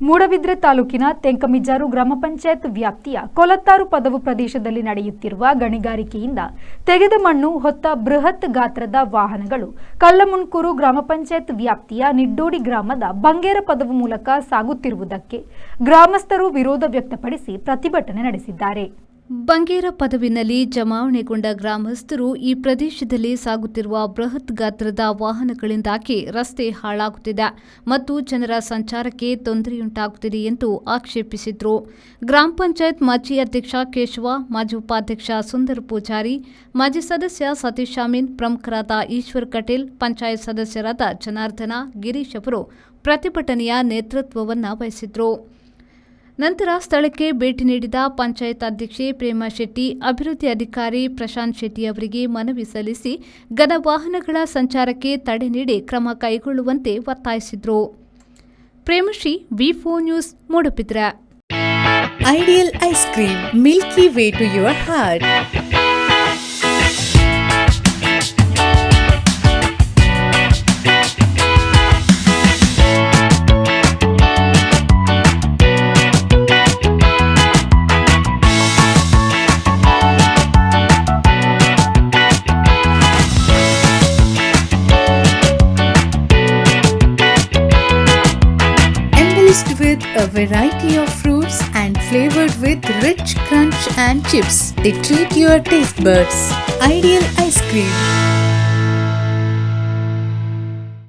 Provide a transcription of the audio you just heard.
ಮೂಡಬಿದ್ರೆ ತಾಲೂಕಿನ ತೆಂಕಮಿಜಾರು ಗ್ರಾಮ ಪಂಚಾಯತ್ ವ್ಯಾಪ್ತಿಯ ಕೊಲತ್ತಾರು ಪದವು ಪ್ರದೇಶದಲ್ಲಿ ನಡೆಯುತ್ತಿರುವ ಗಣಿಗಾರಿಕೆಯಿಂದ ತೆಗೆದ ಮಣ್ಣು ಹೊತ್ತ ಬೃಹತ್ ಗಾತ್ರದ ವಾಹನಗಳು ಕಲ್ಲಮುನ್ಕೂರು ಗ್ರಾಮ ಪಂಚಾಯತ್ ವ್ಯಾಪ್ತಿಯ ನಿಡ್ಡೋಡಿ ಗ್ರಾಮದ ಬಂಗೇರ ಪದವು ಮೂಲಕ ಸಾಗುತ್ತಿರುವುದಕ್ಕೆ ಗ್ರಾಮಸ್ಥರು ವಿರೋಧ ವ್ಯಕ್ತಪಡಿಸಿ ಪ್ರತಿಭಟನೆ ನಡೆಸಿದ್ದಾರೆ. ಬಂಗೇರ ಪದವಿನಲ್ಲಿ ಜಮಾವಣೆಗೊಂಡ ಗ್ರಾಮಸ್ಥರು ಈ ಪ್ರದೇಶದಲ್ಲಿ ಸಾಗುತ್ತಿರುವ ಬೃಹತ್ ಗಾತ್ರದ ವಾಹನಗಳಿಂದಾಗಿ ರಸ್ತೆ ಹಾಳಾಗುತ್ತಿದೆ ಮತ್ತು ಜನರ ಸಂಚಾರಕ್ಕೆ ತೊಂದರೆಯುಂಟಾಗುತ್ತಿದೆ ಎಂದು ಆಕ್ಷೇಪಿಸಿದರು. ಗ್ರಾಮ ಪಂಚಾಯತ್ ಮಾಜಿ ಅಧ್ಯಕ್ಷ ಕೇಶವ, ಮಾಜಿ ಉಪಾಧ್ಯಕ್ಷ ಸುಂದರ್ ಪೂಜಾರಿ, ಮಾಜಿ ಸದಸ್ಯ ಸತೀಶ್ ಶಾಮೀನ್, ಪ್ರಮುಖರಾದ ಈಶ್ವರ್ ಕಟೇಲ್, ಪಂಚಾಯತ್ ಸದಸ್ಯರಾದ ಜನಾರ್ದನ, ಗಿರೀಶ್ ಅವರು ಪ್ರತಿಭಟನೆಯ ನೇತೃತ್ವವನ್ನು ವಹಿಸಿದರು. ನಂತರ ಸ್ಥಳಕ್ಕೆ ಭೇಟಿ ನೀಡಿದ ಪಂಚಾಯತ್ ಅಧ್ಯಕ್ಷೆ ಪ್ರೇಮಾ ಶೆಟ್ಟಿ, ಅಭಿವೃದ್ಧಿ ಅಧಿಕಾರಿ ಪ್ರಶಾಂತ್ ಶೆಟ್ಟಿ ಅವರಿಗೆ ಮನವಿ ಸಲ್ಲಿಸಿ ಘನ ವಾಹನಗಳ ಸಂಚಾರಕ್ಕೆ ತಡೆ ನೀಡಿ ಕ್ರಮ ಕೈಗೊಳ್ಳುವಂತೆ ಒತ್ತಾಯಿಸಿದರು. ಪ್ರೇಮಶ್ರೀ, ವಿ4 news, Moodbidri. Ideal Ice Cream, Milky Way to your heart. With a variety of fruits and flavored with rich crunch and chips, they treat your taste buds. Ideal ice cream.